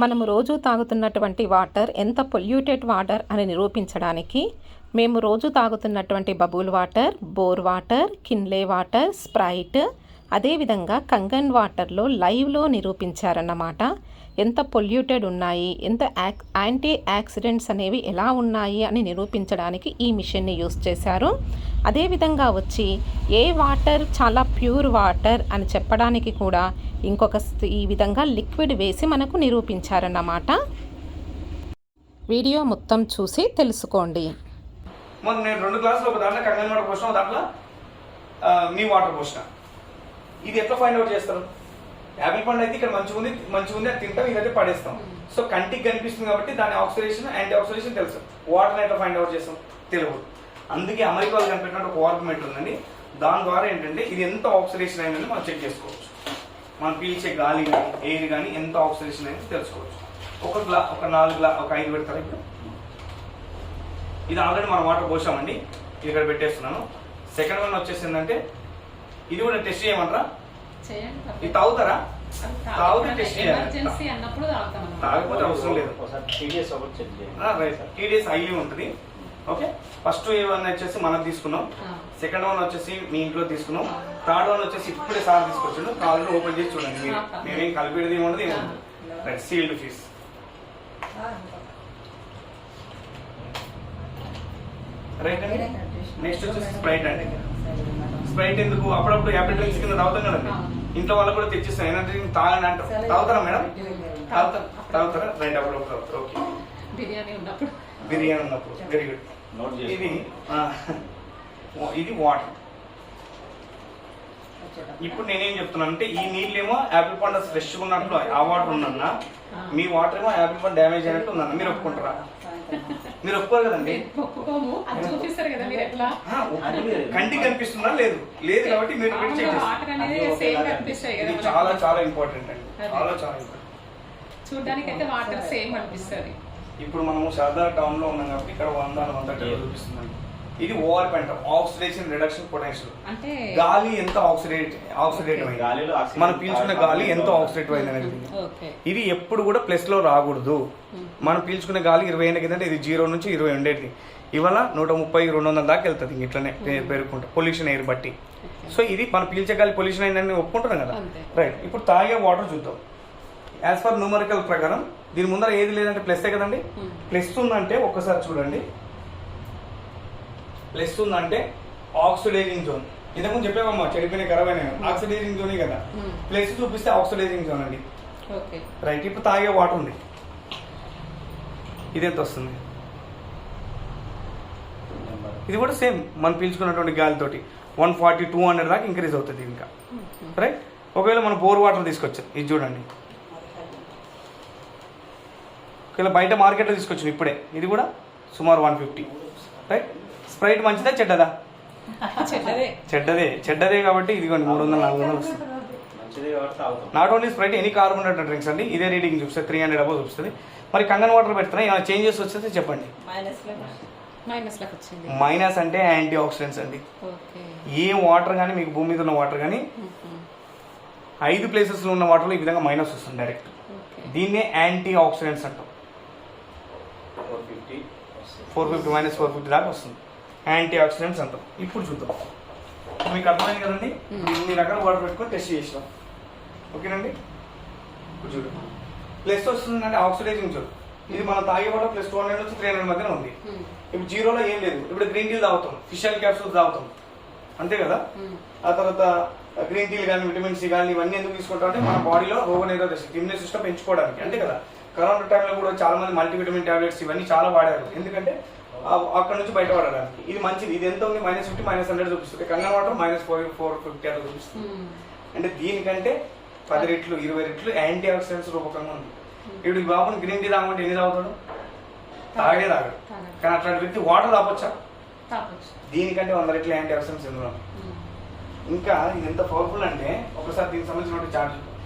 మనము రోజు తాగుతున్నటువంటి వాటర్ ఎంత పొల్యూటెడ్ వాటర్ అని నిరూపించడానికి మేము రోజు తాగుతున్నటువంటి bubble water, bore water, Kinley water, Sprite, అదేవిధంగా కంగన్ వాటర్లో లైవ్లో నిరూపించారన్నమాట. ఎంత పొల్యూటెడ్ ఉన్నాయి, ఎంత యాంటీ యాక్సిడెంట్స్ అనేవి ఎలా ఉన్నాయి అని నిరూపించడానికి ఈ మిషన్ని యూస్ చేశారు. అదేవిధంగా వచ్చి ఏ వాటర్ చాలా ప్యూర్ వాటర్ అని చెప్పడానికి కూడా ఈ విధంగా లిక్విడ్ వేసి మనకు నిరూపించారన్నమాట. వీడియో మొత్తం చూసి తెలుసుకోండి. నేను 2 గ్లాసులు ఒక దాంట్లో కంగన్ వాటర్ పోసిన, దాంట్లో మీ వాటర్ పోసిన. ఇది ఎట్లా ఫైండ్ అవుట్ చేస్తారు? యాపిల్ పండు అయితే ఇక్కడ మంచిగా ఉంది అది తింటాం, ఇదైతే పడేస్తాం. సో కంటికి కనిపిస్తుంది కాబట్టి దాని ఆక్సిడేషన్, యాంటీ ఆక్సిడేషన్ తెలుసు. వాటర్ని ఎట్లా ఫైండ్ అవుట్ చేస్తాం తెలియదు. అందుకే అమెరికాలో కనిపెట్టినట్టు ఒక వార్క్ ఉందండి. దాని ద్వారా ఏంటంటే ఇది ఎంత ఆక్సిడేషన్ అయిందని మనం చెక్ చేసుకోవచ్చు. మనం పీల్చే గాలి కానీ ఎయిర్ కానీ ఎంత ఆక్సిడేషన్ అయిందో తెలుసుకోవచ్చు. ఒక 5 పెడతారు. ఇప్పుడు ఇది ఆల్రెడీ మనం వాటర్ పోసామండి, ఇక్కడ పెట్టేస్తున్నాను. సెకండ్ వన్ వచ్చేసిందంటే ఇది కూడా టెస్ట్ చేయమంటారా? ఇది తాగుతారా? తాగితే టెస్ట్ చేయాలి, తాగకపోతే అవసరం లేదు. TDS హైలీ ఉంటుంది. ఓకే, ఫస్ట్ వన్ వచ్చేసి మనం తీసుకున్నాం, సెకండ్ వన్ వచ్చేసి మీ ఇంట్లో తీసుకున్నాం, థర్డ్ వన్ వచ్చేసి ఇప్పుడే సార్ తీసుకొచ్చాడు. కాళ్ళు ఓపెన్ చేసి చూడండి, మీరు మేమేం కలిపేది ఏముండదు. Right, sealed fish. రైట్ అండి. నెక్స్ట్ వచ్చేసి స్ప్రైట్ అండి. స్ప్రైట్ ఎందుకు? అప్పుడప్పుడు యాపిల్ డ్రింక్స్ కింద తాగుతాం కదండి, ఇంట్లో వాళ్ళకి కూడా తెచ్చిస్తాం. ఎనర్జీ డ్రింక్ తాగండి అంటారు. తాగుతారా మేడం? తాగుతారా? రైట్, అప్పుడప్పుడు తాగుతారు. ఓకే, బిర్యానీ ఉన్నప్పుడు. Very good. ఇది వాటర్. ఇప్పుడు నేనేం చెప్తున్నాను అంటే ఈ నీళ్ళేమో యాపిల్ పండు ఫ్రెష్గా ఉన్నట్లు ఆ వాటర్ ఉందన్నా, మీ వాటర్ ఏమో యాపిల్ పండు డ్యామేజ్ అయినట్టు ఉందన్న. మీరు ఒప్పుకుంటారా? మీరు ఒప్పుకోరు కదండి. కంటికి కనిపిస్తుందా? లేదు కాబట్టి మీరు ఇది చాలా చాలా ఇంపార్టెంట్ అండి, చాలా చాలా ఇంపార్టెంట్. చూడడానికి అయితే వాటర్ సేమ్ అనిపిస్తుంది. ఇప్పుడు మనము శారదా టౌన్ లో ఉన్నాం కాబట్టి ఇక్కడ 100 చూపిస్తుందండి. ఇది ఓవర్ పెంట ఆక్సిడేషన్ రిడక్షన్ పొటెన్షియల్. అంటే గాలి ఎంత ఆక్సిడేట్ అయింది, మనం పీల్చుకునే గాలి ఎంత ఆక్సిడేట్ అయింది అనేది. ఇది ఎప్పుడు కూడా ప్లస్ లో రాకూడదు. మనం పీల్చుకునే గాలి 20 ఏళ్ళ కింద ఇది 0 నుంచి 20 ఉండేది. ఇవాళ 130-200 దాకా వెళ్తుంది. ఇట్లనే పెరుగుకుంటా పొల్యూషన్ ఎయిర్ బట్టి. సో ఇది మనం పీల్చే గాలి పొల్యూషన్ అయిందని ఒప్పుకుంటున్నాం కదా. రైట్, ఇప్పుడు తాగే వాటర్ చూద్దాం. యాజ్ పర్ న్యూమరికల్ ప్రకారం దీని ముందర ఏది లేదంటే ప్లస్ే కదండి. ప్లస్ ఉందంటే ఒక్కసారి చూడండి, ప్లస్ ఉందంటే ఆక్సిడైజింగ్ జోన్. ఇంతకుముందు చెప్పామమ్మా, చెడిపోయిన ఖరాబ్ అయినా ఆక్సిడైజింగ్ జోనే కదా. ప్లస్ చూపిస్తే ఆక్సిడైజింగ్ జోన్ అండి. రైట్, ఇప్పుడు తాగే వాటర్ ఉంది, ఇది ఎంత వస్తుంది? ఇది కూడా సేమ్ మనం పీల్చుకున్నటువంటి గాలితోటి 140-200 దాకా ఇంక్రీజ్ అవుతుంది ఇంకా. రైట్, ఒకవేళ మనం బోర్ వాటర్ తీసుకొచ్చాం, ఇది చూడండి. ఒకవేళ బయట మార్కెట్లో తీసుకొచ్చాం ఇప్పుడే, ఇది కూడా సుమారు 150. రైట్, స్ప్రైట్ మంచిదా చెడ్డదా? చెడ్డదే కాబట్టి ఇదిగోండి 300-400 వస్తుంది. Not only Sprite, any carbonated drinks అండి ఇదే రీడింగ్ చూపిస్తుంది, 300 అబౌవ్ చూపిస్తుంది. మరి కంగన్ వాటర్ పెడుతున్నా, ఏమైనా చేంజెస్ వచ్చేస్తే చెప్పండి. మైనస్ అంటే యాంటీ ఆక్సిడెంట్స్ అండి. ఏ వాటర్ కానీ మీకు భూమి మీద ఉన్న వాటర్ కానీ 5 ప్లేసెస్లో ఉన్న వాటర్లో ఈ విధంగా మైనస్ వస్తుంది డైరెక్ట్. దీన్నే యాంటీ ఆక్సిడెంట్స్ అంటాం. 450 -450 దాకా వస్తుంది, యాంటీ ఆక్సిడెంట్స్ అంటాం. ఇప్పుడు చూద్దాం, మీకు అర్థమైంది కదండి. ఇన్ని రకాల వాటర్ పెట్టుకొని టెస్ట్ చేసినాం, ఓకేనండి. ఇప్పుడు చూడండి, ప్లస్ వస్తుందంటే ఆక్సిడైజింగ్ జోన్. ఇది మనం తాగే వాటర్ ప్లస్ 200 నుంచి 300 మధ్యన ఉంది. ఇప్పుడు 0లో ఏం లేదు. ఇప్పుడు గ్రీన్ టీలు తాగుతాం, ఫిష్ ఆయిల్ క్యాప్సూల్స్ తాగుతాం, అంతే కదా. ఆ తర్వాత గ్రీన్ టీలు కానీ విటమిన్ సి కానీ ఇవన్నీ ఎందుకు తీసుకుంటాం అంటే మన బాడీలో రోగనిరోధక శక్తి, ఇమ్యూన్ సిస్టమ్ పెంచుకోవడానికి, అంతే కదా. కరోనా టైంలో కూడా చాలా మంది మల్టీవిటమిన్ టాబ్లెట్స్ ఇవన్నీ చాలా వాడారు, ఎందుకంటే అక్కడ నుంచి బయటపడడానికి. ఇది మంచిది. ఇది ఎంత ఉంది? -50 -100 చూపిస్తుంది. కంగన్ వాటర్ -450 అలా చూపిస్తుంది. అంటే దీనికంటే 10 రెట్లు 20 రెట్లు యాంటీ ఆక్సిడెంట్స్ రూపకంగా ఉంది. ఇప్పుడు ఈ బాబుని గ్రీన్ టీ తాగమంటే ఎన్ని తాగుతాడు? తాగడు. కానీ అట్లాంటి వ్యక్తి వాటర్ తాగొచ్చా? దీనికంటే 100 రెట్లు యాంటీ ఆక్సిడెంట్స్ ఎందులో. ఇంకా ఇది ఎంత పవర్ఫుల్ అంటే ఒకసారి దీనికి సంబంధించిన చార్జ్,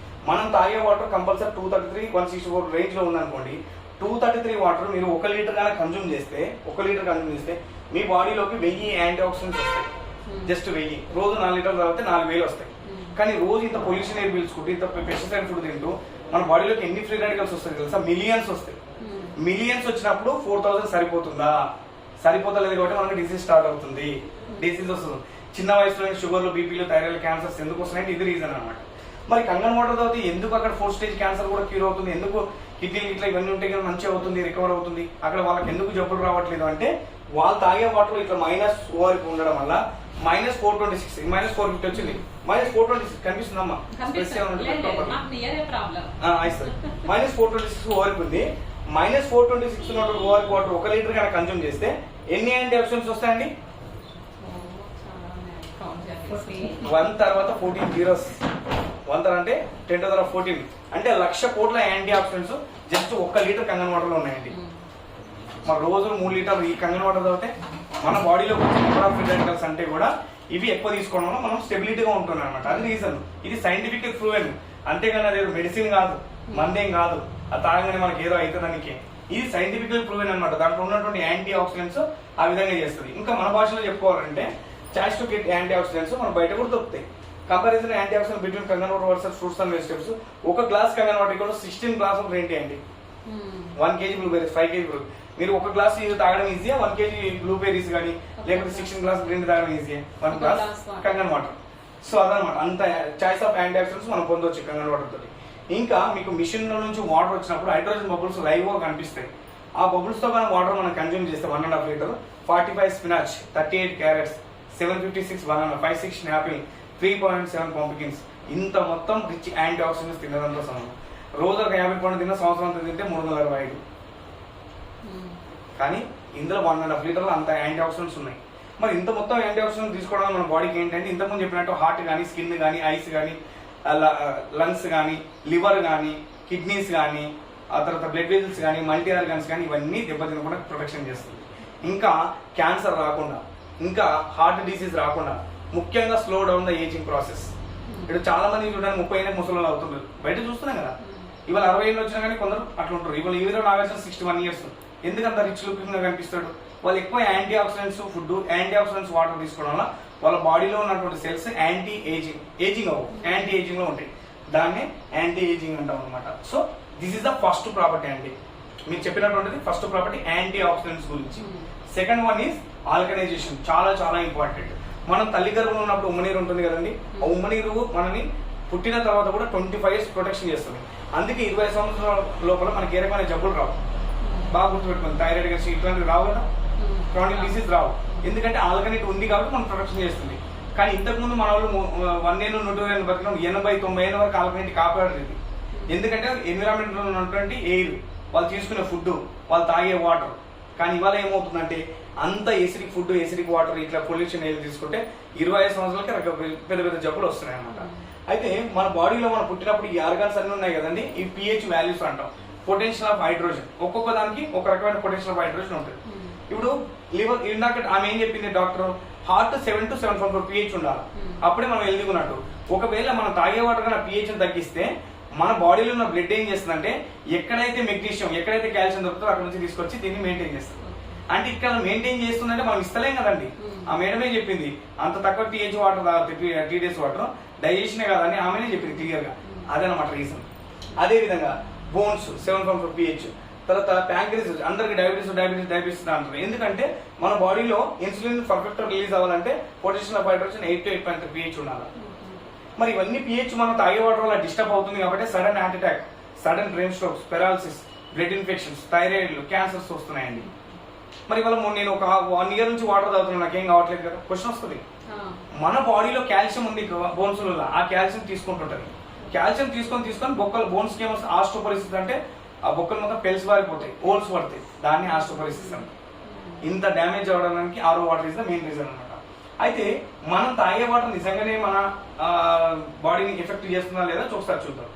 మనం తాగే వాటర్ కంపల్సరీ 233-164 రేంజ్ లో ఉందనుకోండి. 233 వాటర్ మీరు 1 లీటర్ కానీ కన్జ్యూమ్ చేస్తే మీ బాడీలోకి 1000 యాంటీ ఆక్సిడెంట్స్ వస్తాయి. జస్ట్ 1000. రోజు 4 లీటర్లు తాగితే 4000 వస్తాయి. కానీ రోజు ఇంత పొల్యూషన్ ఎయిర్ పీల్చుకుంటూ, ఇంత పెస్టిసైడ్ ఫుడ్ తింటూ మన బాడీలోకి ఎన్ని ఫ్రీ రాడికల్స్ వస్తాయి తెలుసా? మిలియన్స్ వస్తాయి. మిలియన్స్ వచ్చినప్పుడు 4000 సరిపోతుందా? సరిపోతలేదు కాబట్టి మనకి డిసీజ్ స్టార్ట్ అవుతుంది, డిసీజ్ వస్తుంది. చిన్న వయసులో షుగర్లు, బీపీలు, థైరాయిడ్, క్యాన్సర్స్ ఎందుకు వస్తున్నాయంటే ఇది రీజన్ అనమాట. మరి కంగన్ వాటర్ తాగితే ఎందుకు అక్కడ 4th స్టేజ్ క్యాన్సర్ కూడా క్యూర్ అవుతుంది, ఎందుకు కిడ్నీలు ఇట్లా ఇవన్నీ ఉంటే కానీ మంచిగా అవుతుంది, రికవర్ అవుతుంది, అక్కడ వాళ్ళకి ఎందుకు జబ్బులు రావట్లేదు అంటే వాళ్ళు తాగే వాటర్ ఇట్లా -4 ఉండడం వల్ల -426 -450 వచ్చింది. -426 కనిపిస్తుందమ్మా? -426 ఓవర్ ఉంది. -426 ఉన్నటువంటి ఓవర్ వాటర్ 1 లీటర్ కనుక కన్జ్యూమ్ చేస్తే ఎన్ని యాంటీ ఆక్సిడెంట్స్ వస్తాయండి? 1 తర్వాత 14 జీరోస్. 1 అంటే 10⁻14 అంటే 1,00,000 కోట్ల antioxidants just 1 litre Kangen water లో ఉన్నాయండి. మరి రోజు 3 లీటర్లు ఈ కంగన్ వాటర్ తాగితే మన బాడీలో ఫ్రీ రాడికల్స్ అంటే కూడా ఇవి ఎక్కువ తీసుకోవడం వల్ల మనం స్టెబిలిటీగా ఉంటున్నాం అనమాట. అది రీజన్. ఇది సైంటిఫిక్ ప్రూవెన్, అంతేగాని అదేదో మెడిసిన్ కాదు, మందేం కాదు, అది తాగగానే మనకి ఏదో అవుతుందానికి. ఇది సైంటిఫికల్ ప్రూవెన్ అనమాట. దాంట్లో ఉన్నటువంటి యాంటీ ఆక్సిడెంట్స్ ఆ విధంగా చేస్తుంది. ఇంకా మన భాషలో చెప్పుకోవాలంటే choice to get antioxidants మన బయట కూడా దొరుకుతాయి. Comparison antioxidant between Kangen water versus fruits and vegetables. 1 glass Kangen water కూడా 16 గ్లాస్ ఆఫ్ ఏంటి అండి? 1 kg బ్లూబెర్రీస్, 5 kg బ్లూ. మీరు 1 గ్లాస్ ఇది తాగడం ఈజీయా, 1 kg బ్లూబెర్రీస్ కానీ లేకపోతే 16 గ్లాస్ గ్రీన్ తాగడం ఈజీయా? 1 గ్లాస్ కంగన్ వాటర్. సో అదనమాట, అంత చాయిస్ ఆఫ్ యాంటీ ఆక్సిడెంట్స్ మనం పొందవచ్చు కంగన్ వాటర్ తోటి. ఇంకా మీకు మిషన్ లో నుంచి వాటర్ వచ్చినప్పుడు హైడ్రోజన్ బబుల్స్ లైవ్ గా కనిపిస్తాయి. ఆ బబుల్స్ తో మనం వాటర్ మనం కన్జ్యూమ్ చేస్తే 1.5 litre, 45 spinach, 38 carrots, 756 banana, 56 apple, 3.7 pumpkins, ఇంత మొత్తం రిచ్ యాంటీ ఆక్సిడెంట్స్ తినడంతో సమానం. రోజు ఒక 50 పండు తిన్న సంవత్సరం తింటే 365. కానీ ఇందులో 1.5 లీటర్లు అంత యాంటీ ఆక్సిడెంట్స్ ఉన్నాయి. మరి ఇంత మొత్తం యాంటీ ఆక్సిడెంట్స్ తీసుకోవడం మన బాడీకి ఏంటంటే ఇంతకుముందు చెప్పినట్టు హార్ట్ కానీ, స్కిన్ కానీ, ఐస్ కానీ, లంగ్స్ కానీ, లివర్ కానీ, కిడ్నీస్ కానీ, ఆ తర్వాత బ్లడ్ వెజల్స్ కానీ, మల్టీ ఆర్గాన్స్ కానీ ఇవన్నీ దెబ్బతినకుండా ప్రొటెక్షన్ చేస్తుంది. ఇంకా క్యాన్సర్ రాకుండా, ఇంకా హార్ట్ డిసీజ్ రాకుండా, ముఖ్యంగా slow down the ageing process. ఇప్పుడు చాలా మంది చూడడానికి 30 ఏళ్ళ ముసలి అవుతున్నారు, బయట చూస్తున్నాం కదా. ఇవాళ 60 ఏళ్ళు వచ్చినా కానీ కొందరు అట్లా ఉంటారు. ఇవాళ హీరో నాగార్జున 61 ఇయర్స్, ఎందుకంత రిచ్ లుకింగ్ గా కనిపిస్తాడు? వాళ్ళు ఎక్కువ antioxidants food, antioxidants water తీసుకోవడం వల్ల వాళ్ళ బాడీలో ఉన్నటువంటి సెల్స్ యాంటీ ఏజింగ్ అవ్వవు, యాంటీ ఏజింగ్ లో ఉంటాయి. దాన్నే యాంటీ ఏజింగ్ అంటాం అనమాట. So this is the first property అండి. మీరు చెప్పినటువంటిది ఫస్ట్ ప్రాపర్టీ యాంటీ ఆక్సిడెంట్స్ గురించి. Second one is alkalisation. చాలా చాలా ఇంపార్టెంట్. మనం తల్లి గర్భంలో ఉన్నప్పుడు ఉమ్మనీరు ఉంటుంది కదండి, ఆ ఉమ్మనీరు మనని పుట్టిన తర్వాత కూడా 25 years ప్రొటెక్షన్ చేస్తుంది. అందుకే 20 సంవత్సరాల లోపల మనకి ఏ రకమైన జబ్బులు రావు. బాగా గుర్తుపెట్టుకోండి, థైరాయిడ్ కానీ ఇట్లాంటివి రావు కదా, క్రానిక్ డిసీజ్ రావు. ఎందుకంటే ఆల్కనేట్ ఉంది కాబట్టి మనం ప్రొటెక్షన్ చేస్తుంది. కానీ ఇంతకుముందు మన వాళ్ళు 100 ఏళ్ళు 120 ఏళ్ళు బతికిన 80-90 ఏళ్ళ వరకు ఆల్కనేట్ కాపాడలేదు. ఎందుకంటే ఎన్విరాన్మెంట్ లో ఉన్నటువంటి ఎయిర్, వాళ్ళు తీసుకునే ఫుడ్, వాళ్ళు తాగే వాటర్. కానీ ఇవాళ ఏమవుతుందంటే అంత ఎసిడిక్ ఫుడ్, ఎసిడిక్ వాటర్, ఇట్లా పొల్యూషన్ ఏది తీసుకుంటే 25 సంవత్సరాలకి పెద్ద పెద్ద జబ్బులు వస్తున్నాయి అన్నమాట. అయితే మన బాడీలో మనం పుట్టినప్పుడు ఈ ఆర్గాన్స్ అన్ని ఉన్నాయి కదండి, ఈ pH వాల్యూస్ అంటాం. పొటెన్షియల్ ఆఫ్ హైడ్రోజన్, ఒక్కొక్క దానికి ఒక రకమైన పొటెన్షియల్ ఆఫ్ హైడ్రోజన్ ఉంటుంది. ఇప్పుడు లివర్, ఇందాక ఆమె ఏం చెప్పింది డాక్టర్, హార్ట్ 7 to 7.4 pH ఉండాలి, అప్పుడే మనం హెల్తీగా ఉన్నట్టు. ఒకవేళ మనం తాగే వాటర్ కన్నా pH తగ్గిస్తే మన బాడీలో ఉన్న బ్లడ్ ఏం చేస్తుందంటే ఎక్కడైతే మెగ్నీషియం, ఎక్కడైతే కాల్షియం దొరుకుతుందో అక్కడ నుంచి తీసుకొచ్చి దీన్ని మెయింటైన్ చేస్తుంది. అంటే ఇక్కడ మెయింటైన్ చేస్తుందంటే మనం ఇస్తలేం కదండి. ఆ మేడమే చెప్పింది అంత తక్కువ pH వాటర్ తాగితే 3 days వాటర్ డైజెషనే కాదని ఆమెనే చెప్పింది క్లియర్ గా. అదనమాట రీజన్. అదే విధంగా బోన్స్ 7.4 pH. తర్వాత ప్యాంక్రీస్, అందరికి డయాబెటీస్ అంటారు. ఎందుకంటే మన బాడీలో ఇన్సులిన్ పర్ఫెక్ట్ రిలీజ్ అవ్వాలంటే potential of hydrogen 8 to 8.3 pH ఉండాలి. మరి ఇవన్నీ pH మనం తాగే వాటర్ వల్ల డిస్టర్బ్ అవుతుంది కాబట్టి sudden heart attack, sudden brain strokes, paralysis, blood infections, థైరాయిడ్లు, క్యాన్సర్స్ వస్తున్నాయండి. మరి ఇవాళ నేను ఒక 1 year నుంచి వాటర్ తాగుతున్నాను, నాకేం కావట్లేదు కదా, క్వశ్చన్ వస్తుంది. మన బాడీలో కాల్షియం ఉంది బోన్స్ లో, ఆ కాల్షియం తీసుకుంటుంటది. కాల్షియం తీసుకొని బొక్కలు, బోన్స్ కి ఏమొస్తుంది ఆస్ట్రోపరిసిస్, అంటే ఆ బొక్కలు మొత్తం పెల్స్ వారిపోతాయి, హోల్స్ పడతాయి, దాన్ని ఆస్ట్రోపరిసిస్ అంటారు. ఇంత డ్యామేజ్ అవడానికి RO water is the main reason అనమాట. అయితే మనం తాగే వాటర్ నిజంగానే మన బాడీని ఎఫెక్ట్ చేస్తుందా లేదా ఒకసారి చూద్దాం.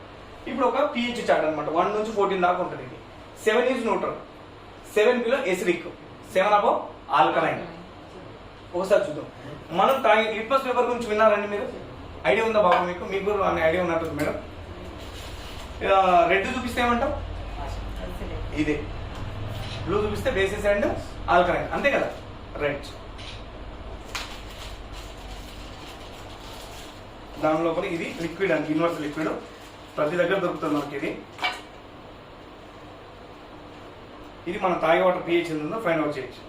ఇప్పుడు ఒక pH చార్ట్ అనమాట, 1 నుంచి 14 దాకా ఉంటుంది. ఇది 7 is neutral, 7 below acidic, 7 above alkaline. ఒకసారి చూద్దాం. మనం తాగే లిట్మస్ పేపర్ గురించి విన్నారండి మీరు? ఐడియా ఉందా బాబు మీకు? మీకు ఐడియా ఉన్నట్టుంది మేడం. రెడ్ చూపిస్తే ఏమంటాం? ఇదే. బ్లూ చూపిస్తే బేసిస్ అండ్ ఆల్కలైన్, అంతే కదా? రైట్. దాని లోపల ఇది లిక్విడ్ అండి, యూనివర్సల్ లిక్విడ్. ప్రతి దగ్గర దొరుకుతుంది మనకి ఇది మనం తాగే వాటర్ pH ఎంత ఉందో ఫైండ్ అవుట్ చేయొచ్చు.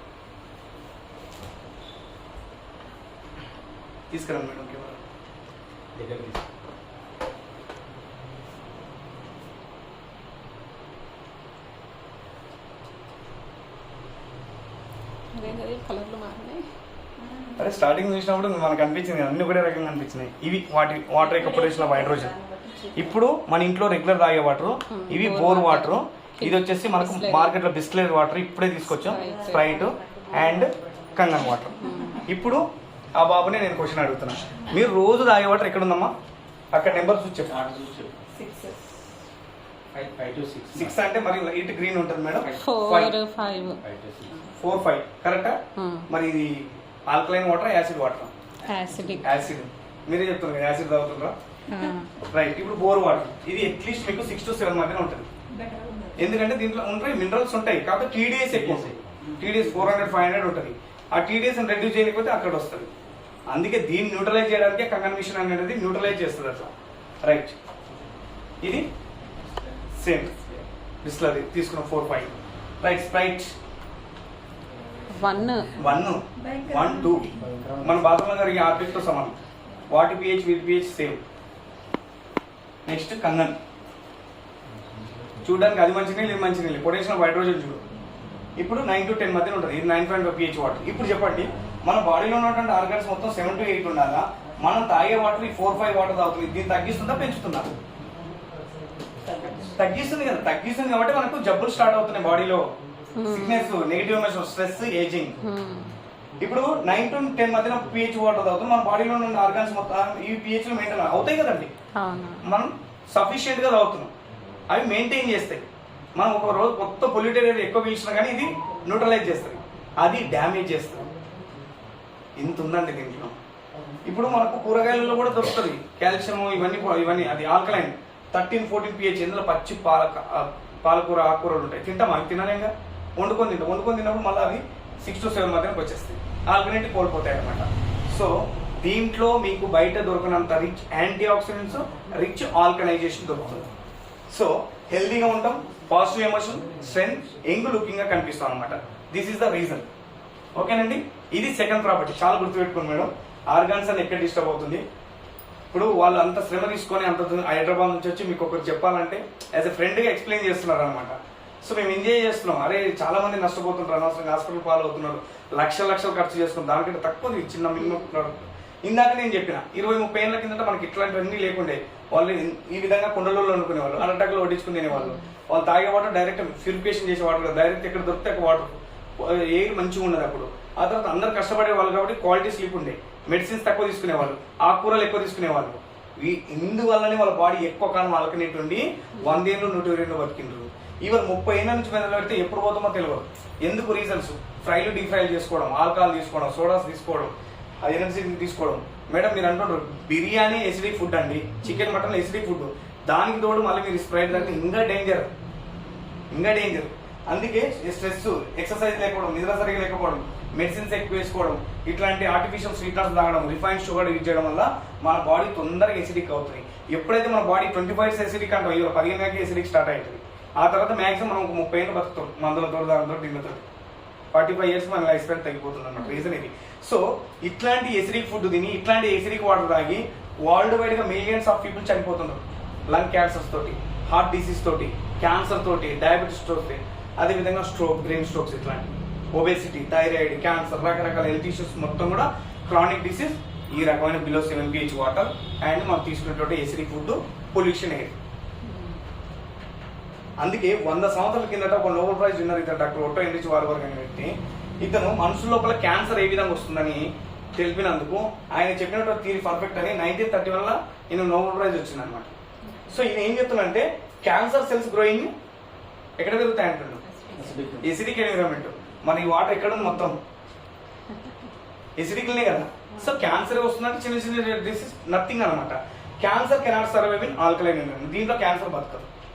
తీసుకురండి మేడం కెమెరా. కలర్లు మారినాయి. అరే స్టార్టింగ్ చూసినప్పుడు మనకు అనిపించింది అన్ని ఒకటే రకంగా అనిపించినాయి. ఇవి వాటర్ యొక్క పొటెన్షియల్ ఆఫ్ హైడ్రోజన్. ఇప్పుడు మన ఇంట్లో రెగ్యులర్ తాగే వాటర్ ఇవి బోర్ వాటర్. ఇది వచ్చేసి మనకు మార్కెట్లో బిస్లరీ వాటర్ ఇప్పుడే తీసుకొచ్చాం, స్ప్రైట్ అండ్ కంగన్ వాటర్. ఇప్పుడు ఆ బాబుని నేను క్వశ్చన్ అడుగుతున్నా, మీరు రోజు తాగే వాటర్ ఎక్కడ ఉందమ్మా? అక్కడ నెంబర్ చూసి చెప్పండి. 6 అంటే మరి లైట్ గ్రీన్ ఉంటుంది మేడం. 4, 5 కరెక్టా? మరి ఇది alkaline water, acid water? Acid. మీరే చెప్తున్నారు కదా యాసిడ్ తాగుతుండ్రా? రైట్. ఇప్పుడు బోర్ వాటర్ ఇది అట్లీస్ట్ మీకు 6 to 7 మధ్యన ఉంటుంది. ఎందుకంటే దీంట్లో ఉంటాయి మినరల్స్ ఉంటాయి, కాకపోతే టీడీఎస్ ఎక్కువ ఉంటాయి. టీడీఎస్ 400, 500 ఉంటుంది. ఆ టీడీఎస్ రెడ్యూస్ చేయకపోతే అక్కడ వస్తుంది. అందుకే దీన్ని న్యూట్రలైజ్ చేయడానికి కంగన్ మిషన్ అనేది న్యూట్రలైజ్ చేస్తుంది అట్లా. రైట్. ఇది సేమ్ బిస్లరీ తీసుకున్న 4, 5. రైట్. స్ప్రైట్ 1, 2 మన బాత్రూంలో జరిగే ఆర్పిక్ తో సమానం. వాటి pH వీటి pH సేమ్. Next Kangen. చూడడానికి అది మంచినీళ్ళు ఇది మంచినీళ్ళు. పొటెన్షియల్ ఆఫ్ హైడ్రోజన్ చూడు ఇప్పుడు 9 to 10 మధ్య ఉంటుంది. ఇది 9.5 pH వాటర్. ఇప్పుడు చెప్పండి, మన బాడీలో ఉన్నటువంటి ఆర్గన్స్ మొత్తం 7 to 8 ఉండాలా? మనం తాగే వాటర్ 4, 5 వాటర్ తాగుతుంది. దీన్ని తగ్గిస్తుందా పెంచుతుందా? తగ్గిస్తుంది కదా. తగ్గిస్తుంది కాబట్టి మనకు జబ్బులు స్టార్ట్ అవుతున్నాయి బాడీలో. Sickness, negative emotion, stress, ageing. ఇప్పుడు 9 to 10 మధ్యన pH వాటర్ తాగుతుంది. మన బాడీలో ఉన్న ఆర్గన్స్ మొత్తం ఈ pH లో మెయింటైన్ అవుతాయి కదండి. మనం సఫిషియెంట్ గా తాగుతున్నాం, అవి మెయింటైన్ చేస్తాయి. మనం ఒక రోజు కొత్త పొల్యూటెడ్ ఏరియా ఎక్కువ పీల్చినా కానీ ఇది న్యూట్రలైజ్ చేస్తుంది, అది డ్యామేజ్ చేస్తుంది. ఇంత ఉందండి దీంట్లో. ఇప్పుడు మనకు కూరగాయలలో కూడా దొరుకుతుంది కాల్షియం, ఇవన్నీ అది ఆల్కలైన్ 13, 14 pH. ఇందులో పచ్చి పాలకూర, ఆకుకూరలు ఉంటాయి. తింటాం, అవి తినలేంగా. వండుకొని తిన్నప్పుడు మళ్ళీ అవి 6 to 7 మధ్యనకు వచ్చేస్తాయి. ఆల్కలైన్ కోల్పోతాయి అనమాట. సో దీంట్లో మీకు బయట దొరకనంత rich antioxidants, rich alkalisation దొరుకుతుంది. సో హెల్దీగా ఉంటాం, positive emotion, strength, young looking గా కనిపిస్తాం అనమాట. This is the reason. ఓకేనండి. ఇది సెకండ్ ప్రాపర్టీ. చాలా గుర్తుపెట్టుకోండి మేడం. ఆర్గాన్స్ అని ఎక్కడ డిస్టర్బ్ అవుతుంది. ఇప్పుడు వాళ్ళు అంత శ్రమ తీసుకొని అంత హైదరాబాద్ నుంచి వచ్చి మీకు ఒకటి చెప్పాలంటే యాజ్ ఎ ఫ్రెండ్ గా ఎక్స్ప్లెయిన్ చేస్తున్నారు అనమాట. సో మేము ఎంజాయ్ చేస్తున్నాం. అరే చాలా మంది నష్టపోతుంటారు, అనవసరంగా హాస్పిటల్ పాలు అవుతున్నారు, లక్షలు ఖర్చు చేసుకున్నారు. దానికంటే తక్కువ చిన్న మినిమం. ఇందాక నేను చెప్పిన 20-30 ఏళ్ళ కిందట మనకి ఇట్లాంటివన్నీ లేకుండే. వాళ్ళు ఈ విధంగా కుండలలో వండుకునేవాళ్ళు, అరటకులు వడ్డించుకుని తినేవాళ్ళు. వాళ్ళు తాగే వాటర్ డైరెక్ట్ ప్యూరిఫికేషన్ చేసే వాటర్, డైరెక్ట్ ఎక్కడ దొరికితే అక్కడ వాటర్, ఎయిర్ మంచిగా ఉండదు అప్పుడు. ఆ తర్వాత అందరు కష్టపడే వాళ్ళు కాబట్టి క్వాలిటీ స్లీప్ ఉండే, మెడిసిన్స్ తక్కువ తీసుకునేవాళ్ళు, ఆకుకూరలు ఎక్కువ తీసుకునేవాళ్ళు. ఇందువల్లనే వాళ్ళ బాడీ ఎక్కువ కాలం ఆల్కనేట్ ఉండి 100 ఏళ్ళు 120 ఏళ్ళు బతికిండ్రు. ఈవెన్ 30 ఏళ్ళ నుంచి మొదలు పెడితే ఎప్పుడు పోతామో తెలియదు. ఎందుకు? రీజన్స్ ఫ్రైలు డీప్ ఫ్రైలు చేసుకోవడం, ఆల్కహాల్ తీసుకోవడం, సోడాస్ తీసుకోవడం, ఎనర్జీ తీసుకోవడం. మేడం మీరు అంటుంటారు బిర్యానీ ఎసిడిక్ ఫుడ్ అండి, చికెన్ మటన్ ఎసిడిక్ ఫుడ్, దానికి తోడు మళ్ళీ మీరు స్ప్రైట్ తాగితే ఇంకా డేంజర్. అందుకే స్ట్రెస్, ఎక్సర్సైజ్ లేకపోవడం, నిద్ర సరిగా లేకపోవడం, మెడిసిన్స్ ఎక్కువ వేసుకోవడం, ఇట్లాంటి ఆర్టిఫిషియల్ స్వీట్నర్స్ తాగడం, రిఫైన్ షుగర్ యూజ్ చేయడం వల్ల మన బాడీ తొందరగా ఎసిడిక్ అవుతుంది. ఎప్పుడైతే మన బాడీ 25 ఎసిడిక్ అంటాం, 15 ఎసిడిక్ స్టార్ట్ అవుతుంది. ఆ తర్వాత మాక్సిమం మనం 30 ఏళ్ళు బతుకుతాం మందులతో, దానితో, దీనితో. 45 years మన లైఫ్ స్పాన్ తగ్గిపోతుంది అన్నమాట. రీజన్ ఇది. సో ఇట్లాంటి ఎసిడిక్ ఫుడ్ తిని, ఇట్లాంటి ఎసిడిక్ వాటర్ తాగి వరల్డ్ వైడ్ గా మిలియన్స్ ఆఫ్ పీపుల్ చనిపోతున్నారు. లంగ్ క్యాన్సర్స్ తోటి, హార్ట్ డిసీజ్ తోటి, క్యాన్సర్ తోటి, డయాబెటీస్ తోటి, అదేవిధంగా స్ట్రోక్, బ్రెయిన్ స్ట్రోక్స్, ఇట్లాంటి ఒబేసిటీ, థైరాయిడ్, క్యాన్సర్, రకరకాల హెల్త్ ఇష్యూస్ మొత్తం కూడా క్రానిక్ డిసీజ్ ఈ రకమైన బిలో 7 pH వాటర్ అండ్ మనం తీసుకునేటువంటి ఎసిడిక్ ఫుడ్, పొల్యూషన్ ఎయిర్. అందుకే 100 సంవత్సరాల కిందట ఒక నోబెల్ ప్రైజ్ విన్నర్ ఇతను డాక్టర్ ఒట్టో హెన్రిచ్ వార్బర్గ్ అనే వ్యక్తి, ఇతను మనుషుల లోపల క్యాన్సర్ ఏ విధంగా వస్తుందని తెలిపినందుకు ఆయన చెప్పినటువంటి థియరీ పర్ఫెక్ట్ అని 1931 ఈయన నోబెల్ ప్రైజ్ వచ్చింది అనమాట. సో ఈయన ఏం చెప్తున్నాడంటే క్యాన్సర్ సెల్స్ గ్రోయింగ్ ఎక్కడ పెరుగుతాయి అంటున్నాడు, ఎసిడిక్ ఎన్విరాన్మెంట్. మన ఈ వాటర్ ఎక్కడ ఉంది? మొత్తం ఎసిడిక్లనే కదా. సో క్యాన్సర్ వస్తుందంటే చిన్న చిన్న డిసీజ్ నథింగ్ అనమాట. Cancer cannot survive in alkaline environment. దీంట్లో క్యాన్సర్ బతకదు.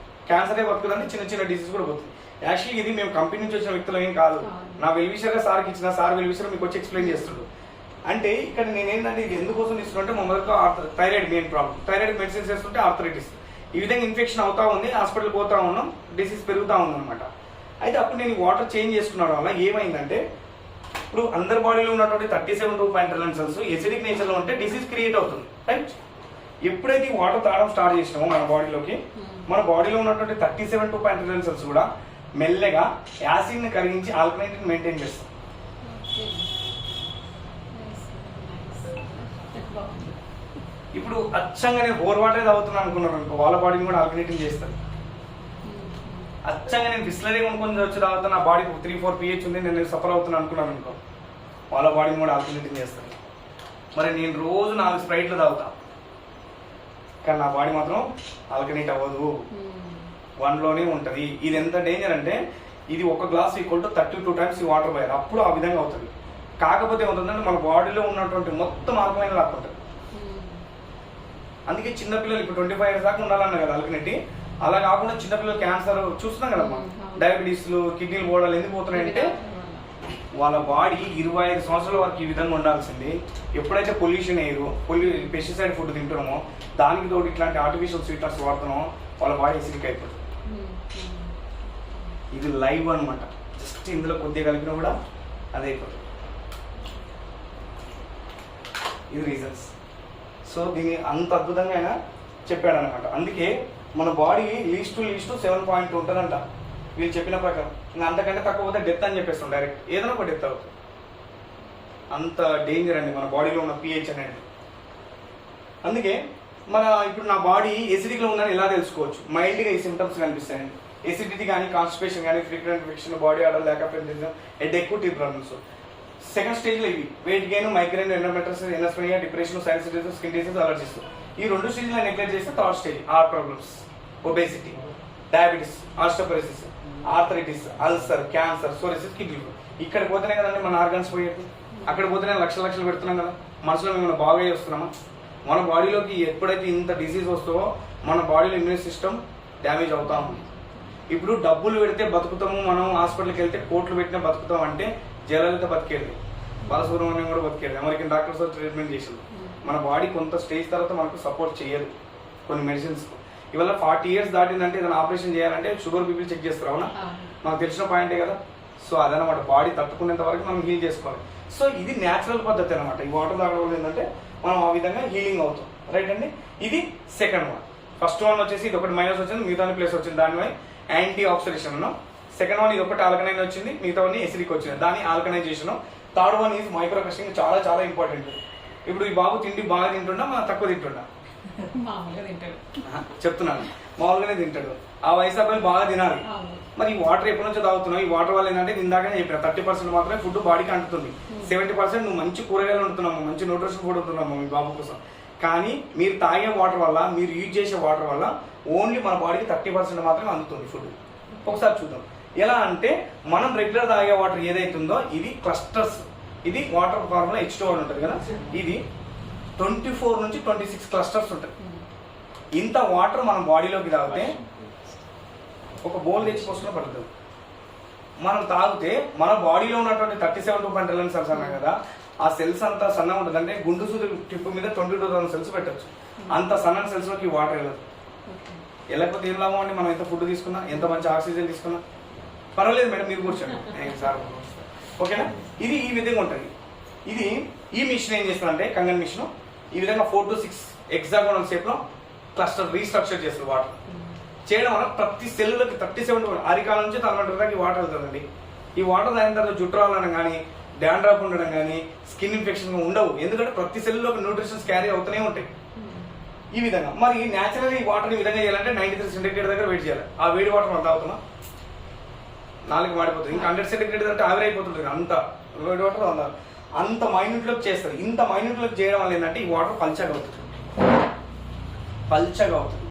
క్యాన్సరే బతుకుదంటే చిన్న చిన్న డిసీజ్ కూడా పోతుంది. యాక్చువల్లీ ఇది మేము కంపెనీ నుంచి వచ్చిన వ్యక్తులు ఏం కాదు, నా వెల్విషర్గా సార్కి ఇచ్చిన, సార్ వెల్విషర్ మీకు వచ్చి ఎక్స్ప్లెయిన్ చేస్తాడు. అంటే ఇక్కడ నేనేంటంటే ఇది ఎందుకోసం తీసుకుంటే మా మొదటి thyroid main problem. Thyroid medicines వేస్తుంటే ఆర్థరైటిస్. ఈ విధంగా ఇన్ఫెక్షన్ అవుతా ఉంది, హాస్పిటల్ పోతా ఉన్నాం, డిసీజ్ పెరుగుతూ ఉంది అనమాట. అయితే అప్పుడు నేను వాటర్ చేంజ్ చేసుకున్నాడు వల్ల ఏమైందంటే ఇప్పుడు అందరి బాడీలో ఉన్నటువంటి 37.2 సెల్స్ ఎసిడిక్ నేచర్లో ఉంటే డిసీజ్ క్రియేట్ అవుతుంది, రైట్? ఎప్పుడైతే ఈ వాటర్ తాగడం స్టార్ట్ చేసినామో మన బాడీలోకి, మన బాడీలో ఉన్నటువంటి 37.2 సెల్స్ కూడా మెల్లగా యాసిడ్ని కరిగించి ఆల్కలైన్ మెయింటైన్ చేస్తాం. ఇప్పుడు అచ్చంగా నేను బోర్ వాటర్ తాగుతున్నాను అనుకున్నాను అనుకో, వాళ్ళ బాడీని కూడా ఆల్కనేటింగ్ చేస్తారు. అచ్చంగా నేను బిస్లరీ కొనుక్కొని వచ్చి తాగుతున్నా, నా బాడీకి 3-4 pH ఉంది, నేను సఫర్ అవుతున్నాను అనుకున్నాను అనుకో, వాళ్ళ బాడీని కూడా ఆల్కనేటింగ్ చేస్తారు. మరి నేను రోజు 4 స్ప్రైట్లు తాగుతా, కానీ నా బాడీ మాత్రం ఆల్కనేట్ అవ్వదు, 1లోనే ఉంటుంది. ఇది ఎంత డేంజర్ అంటే ఇది ఒక గ్లాస్ ఈక్వల్ టు 32 times ఈ వాటర్ పోయాలి, అప్పుడు ఆ విధంగా అవుతుంది. కాకపోతే ఏమవుతుందంటే మన బాడీలో ఉన్నటువంటి మొత్తం ఆల్కలైన్ లాక్కుంటుంది. అందుకే చిన్నపిల్లలు ఇప్పుడు 25 years దాకా ఉండాలన్న కదా ఆల్కనేటి, అలా కాకుండా చిన్నపిల్లలు క్యాన్సర్ చూస్తున్నాం కదా, డయాబెటీస్లు, కిడ్నీలు పోవడాలు ఎందుకు పోతున్నాయంటే వాళ్ళ బాడీ 25 సంవత్సరాల వరకు ఈ విధంగా ఉండాల్సింది. ఎప్పుడైతే పొల్యూషన్ ఎయిర్, పెస్టిసైడ్ ఫుడ్ తింటున్నామో, దానికి తోడు ఇట్లాంటి ఆర్టిఫిషియల్ స్వీట్నర్స్ వాడుతున్నామో వాళ్ళ బాడీ ఎసిడిక్ అయిపోతుంది. ఇది లైవ్ అనమాట, జస్ట్ ఇందులో కొద్దిగా కలిపినా కూడా అదే అయిపోతుంది. ఇది రీజన్స్. సో దీన్ని అంత అద్భుతంగా ఆయన చెప్పాడు అనమాట. అందుకే మన బాడీ లీస్ట్ టు 7.2 ఉంటుందంట వీళ్ళు చెప్పిన ప్రకారం. ఇంకా అంతకంటే తక్కువ పోతే డెత్ అని చెప్పేస్తాం, డైరెక్ట్ ఏదైనా ఒక డెత్ అవుతుంది. అంత డేంజర్ అండి మన బాడీలో ఉన్న pH అనేది. అందుకే మన ఇప్పుడు నా బాడీ ఎసిడిక్లో ఉందని ఎలా తెలుసుకోవచ్చు? మైల్డ్గా ఈ సిమ్టమ్స్ కనిపిస్తాయండి. ఎసిడిటీ కానీ, కాన్స్టిపేషన్ కానీ, frequent infection, body odour, lack of head ఎక్కువ, టీ ప్రాబ్లమ్స్. సెకండ్ స్టేజ్లో ఇవి weight gain, migraine, endometriosis, anosmia, depression, sinus disease, skin disease, allergies. ఈ 2 స్టేజ్లో నెగ్లెక్ట్ చేస్తే third stage heart problems, obesity, diabetes, osteoporosis, arthritis, ulcer, cancer, psoriasis, kidney. ఇక్కడ పోతేనే కదండి మన ఆర్గన్స్ పోయేది. అక్కడ పోతేనే లక్షలు పెడుతున్నాం కదా, మనసులో మేము బాగా వస్తున్నామా? మన బాడీలోకి ఎప్పుడైతే ఇంత డిసీజ్ వస్తుందో మన బాడీలో ఇమ్యూన్ సిస్టమ్ డ్యామేజ్ అవుతా ఉంది. ఇప్పుడు డబ్బులు పెడితే బతుకుతాము, మనం హాస్పిటల్కి వెళ్తే కోట్లు పెట్టినా బతుకుతాం అంటే జయలలిత బతికేది, బాలసుబ్రహ్మణ్యం కూడా బతికేది, అమెరికన్ డాక్టర్స్ ట్రీట్మెంట్ చేసింది. మన బాడీ కొంత స్టేజ్ తర్వాత మనకు సపోర్ట్ చేయదు కొన్ని మెడిసిన్స్. ఇవాళ 40 years దాటిందంటే ఏదైనా ఆపరేషన్ చేయాలంటే షుగర్ బీపీ చెక్ చేస్తారు, అవునా? మనకు తెలిసిన పాయింటే కదా. సో అదనమాట, బాడీ తట్టుకునేంత వరకు మనం హీల్ చేసుకోవాలి. సో ఇది న్యాచురల్ పద్ధతి అనమాట. ఈ వాటర్ తాగడం వల్ల ఏంటంటే మనం ఆ విధంగా హీలింగ్ అవుతాం, రైట్ అండి? ఇది సెకండ్ వన్. ఫస్ట్ వన్ వచ్చేసి ఇది ఒకటి మైనస్ వచ్చింది, మిగతా ప్లేస్ వచ్చింది, దానిపై యాంటీ ఆక్సిడేషన్ ఉన్నాం. సెకండ్ వన్ ఇది ఒకటి ఆల్కనైన్ వచ్చింది, మిగతా ఎసిడిక్ వచ్చింది, దాన్ని alkalisation. Third one is micro crushing, చాలా చాలా ఇంపార్టెంట్. ఇప్పుడు ఈ బాబు తిండి బాగా తింటున్నా, మనం తక్కువ తింటున్నా? చెప్తున్నాను, మామూలుగానే తింటాడు. ఆ వయసు అబ్బాయి బాగా తినాలి. మరి ఈ వాటర్ ఎప్పటి నుంచో తాగుతున్నావు? ఈ వాటర్ వల్ల ఏంటంటే ఇందాకనే చెప్పిన 30% మాత్రమే ఫుడ్ బాడీకి అంటుతుంది, 70% నువ్వు మంచి కూరగాయలు వండుతున్నావు, మంచి న్యూట్రిషన్ ఫుడ్ వండుతున్నావు మీ బాబు కోసం. కానీ మీరు తాగే వాటర్ వల్ల, మీరు యూజ్ చేసే వాటర్ వల్ల ఓన్లీ మన బాడీకి 30% మాత్రమే అందుతుంది ఫుడ్. ఒకసారి చూద్దాం ఎలా అంటే, మనం రెగ్యులర్ తాగే వాటర్ ఏదైతుందో ఇది క్లస్టర్స్. ఇది వాటర్ ఫార్ములా H2O ఉంటుంది కదా, ఇది 24 నుంచి 26 క్లస్టర్స్ ఉంటాయి. ఇంత వాటర్ మన బాడీలోకి తాగితే ఒక బౌల్ తెచ్చిపోసుకున్న పడుతుంది. మనం తాగితే మన బాడీలో ఉన్నటువంటి 37.2 సెల్స్ అన్నాం కదా, ఆ సెల్స్ అంతా సన్నగా ఉంటుంది. అంటే గుండు సూది టిప్పు మీద 22,000 సెల్స్ పెట్టచ్చు. అంత సన్న సెల్స్లోకి వాటర్ వెళ్ళదు. వెళ్ళకపోతే ఏం లాభం అండి? మనం ఎంత ఫుడ్ తీసుకున్నా, ఎంత మంచి ఆక్సిజన్ తీసుకున్నా పర్వాలేదు మేడం, మీరు కూర్చోండి సార్, ఓకేనా? ఇది ఈ విధంగా ఉంటుంది. ఇది ఈ మిషన్ ఏం చేస్తుందంటే, కంగన్ మిషన్ ఈ విధంగా 4 to 6 హెక్సాగోనల్ షేప్లో క్లస్టర్ రీస్ట్రక్చర్ చేస్తుంది. వాటర్ చేయడం వల్ల ప్రతి సెల్లులకి 37 అరికాల నుంచి తలమంట దాకా ఈ వాటర్ వెళ్తుందండి. ఈ వాటర్ తాగిన తర్వాత జుట్టు రావాలని కానీ, డాండ్రాప్ ఉండడం కానీ, స్కిన్ ఇన్ఫెక్షన్ ఉండవు. ఎందుకంటే ప్రతి సెల్లులోకి న్యూట్రిషన్స్ క్యారీ అవుతూనే ఉంటాయి ఈ విధంగా. మరి న్యాచురల్ ఈ వాటర్ ఈ విధంగా చేయాలంటే 93 సెంటిగ్రేడ్ దగ్గర వెయిట్ చేయాలి. ఆ వేడి వాటర్ మనం తాగుతామా? నాలుగు మాడిపోతుంది. ఇంకా 100 సెంటిగ్రేడ్ అంటే ఆవిరి అయిపోతుంది. అంత వేడి వాటర్ అందాలి, అంత మైన్యూట్లోకి చేస్తారు. ఇంత మైన్యూట్లోకి చేయడం వల్ల ఏంటంటే ఈ వాటర్ పల్చగా అవుతుంది.